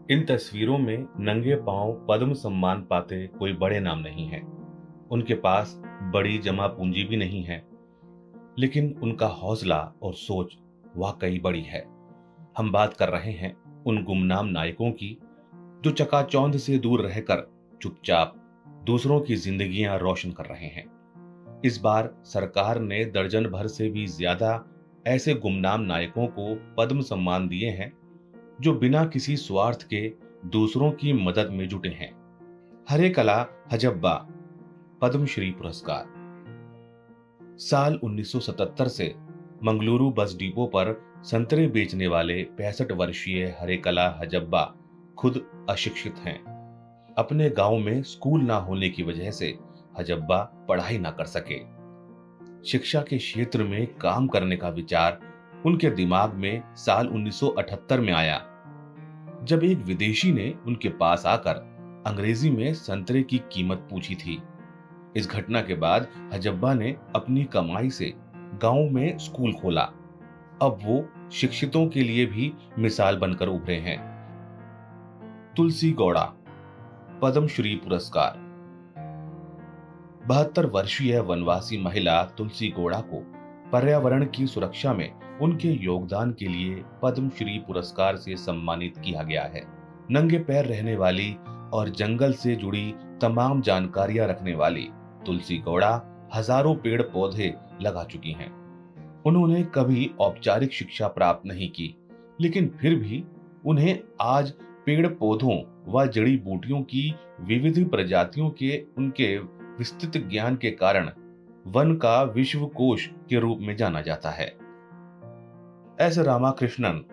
इन तस्वीरों में नंगे पांव पद्म सम्मान पाते कोई बड़े नाम नहीं हैं। उनके पास बड़ी जमा पूंजी भी नहीं है, लेकिन उनका हौसला और सोच वाकई बड़ी है। हम बात कर रहे हैं उन गुमनाम नायकों की जो चकाचौंध से दूर रहकर चुपचाप दूसरों की जिंदगियां रोशन कर रहे हैं। इस बार सरकार ने दर्जन भर से भी ज्यादा ऐसे गुमनाम नायकों को पद्म सम्मान दिए हैं जो बिना किसी स्वार्थ के दूसरों की मदद में जुटे हैं। हरे कला हजब्बा पद्मश्री पुरस्कार। साल 1977 से मंगलुरु बस डिपो पर संतरे बेचने वाले 65 वर्षीय हरे कला हजब्बा खुद अशिक्षित हैं। अपने गांव में स्कूल ना होने की वजह से हजब्बा पढ़ाई ना कर सके। शिक्षा के क्षेत्र में काम करने का विचार उनके दिमाग में साल 1978 में आया, जब एक विदेशी ने उनके पास आकर अंग्रेजी में संतरे की कीमत पूछी थी। इस घटना के बाद हजब्बा ने अपनी कमाई से गांव में स्कूल खोला। अब वो शिक्षितों के लिए भी मिसाल बनकर उभरे हैं। तुलसी गौड़ा पद्मश्री पुरस्कार। 72 वर्षीय वनवासी महिला तुलसी गौड़ा को पर्यावरण की सुरक्षा में उनके योगदान के लिए पद्मश्री पुरस्कार से सम्मानित किया गया है। नंगे पैर रहने वाली और जंगल से जुड़ी तमाम जानकारियां रखने वाली तुलसी गौड़ा हजारों पेड़ पौधे लगा चुकी हैं। उन्होंने कभी औपचारिक शिक्षा प्राप्त नहीं की, लेकिन फिर भी उन्हें आज पेड़ पौधों व जड़ी बूटियों की विविध प्रजातियों के उनके विस्तृत ज्ञान के कारण वन का विश्व कोश के रूप में जाना जाता है। एस रामाकृष्णन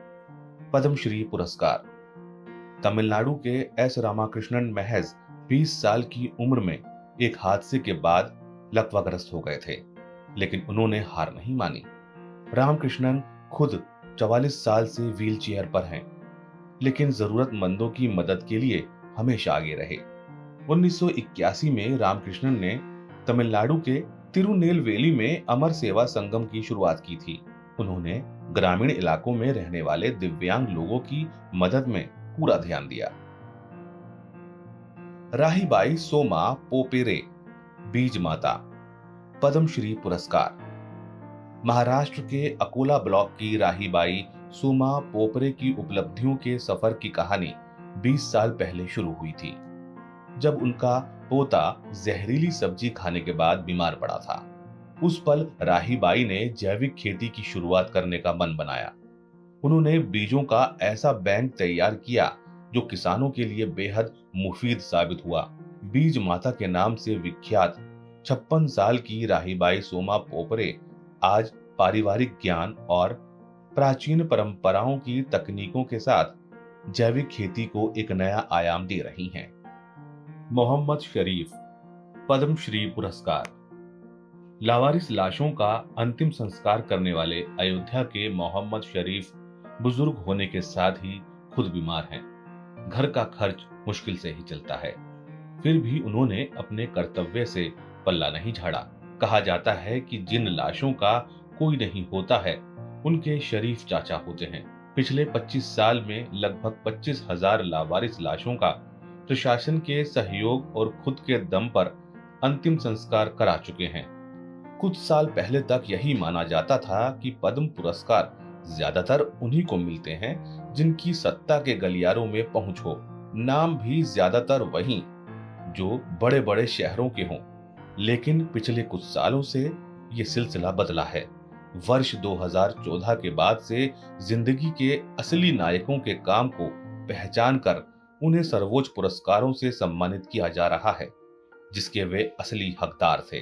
पद्मश्री पुरस्कार। तमिलनाडु के एस रामाकृष्णन महज 20 साल की उम्र में एक हादसे के बाद लकवाग्रस्त हो गए थे, लेकिन उन्होंने हार नहीं मानी। रामकृष्णन खुद 44 साल से व्हील चेयर पर हैं, लेकिन जरूरतमंदों की मदद के लिए हमेशा आगे रहे। 1981 में रामकृष्णन ने तमिलनाडु के तिरुनेलवेली में अमर सेवा संगम की शुरुआत की थी। उन्होंने ग्रामीण इलाकों में रहने वाले दिव्यांग लोगों की मदद में पूरा ध्यान दिया। राहीबाई सोमा पोपेरे बीज माता पद्मश्री पुरस्कार। महाराष्ट्र के अकोला ब्लॉक की राहीबाई सोमा पोपरे की उपलब्धियों के सफर की कहानी 20 साल पहले शुरू हुई थी, जब उनका पोता जहरीली सब्जी खाने के बाद बीमार पड़ा था। उस पल राहीबाई ने जैविक खेती की शुरुआत करने का मन बनाया। उन्होंने बीजों का ऐसा बैंक तैयार किया जो किसानों के लिए बेहद मुफीद साबित हुआ। बीज माता के नाम से विख्यात 56 साल की राहीबाई सोमा पोपरे आज पारिवारिक ज्ञान और प्राचीन परंपराओं की तकनीकों के साथ जैविक खेती को एक नया आयाम दे रही हैं। मोहम्मद शरीफ पद्मश्री पुरस्कार। लावारिस लाशों का अंतिम संस्कार करने वाले अयोध्या के मोहम्मद शरीफ बुजुर्ग होने के साथ ही खुद बीमार हैं। घर का खर्च मुश्किल से ही चलता है, फिर भी उन्होंने अपने कर्तव्य से पल्ला नहीं झाड़ा। कहा जाता है कि जिन लाशों का कोई नहीं होता है, उनके शरीफ चाचा होते हैं। पिछले 25 साल में लगभग 25,000 लावारिस लाशों का प्रशासन के सहयोग और खुद के दम पर अंतिम संस्कार करा चुके हैं। कुछ साल पहले तक यही माना जाता था कि पद्म पुरस्कार ज्यादातर उन्हीं को मिलते हैं जिनकी सत्ता के गलियारों में पहुंच हो। नाम भी ज्यादातर वही जो बड़े बड़े शहरों के हों, लेकिन पिछले कुछ सालों से ये सिलसिला बदला है। वर्ष 2014 के बाद से जिंदगी के असली नायकों के काम को पहचान कर उन्हें सर्वोच्च पुरस्कारों से सम्मानित किया जा रहा है, जिसके वे असली हकदार थे।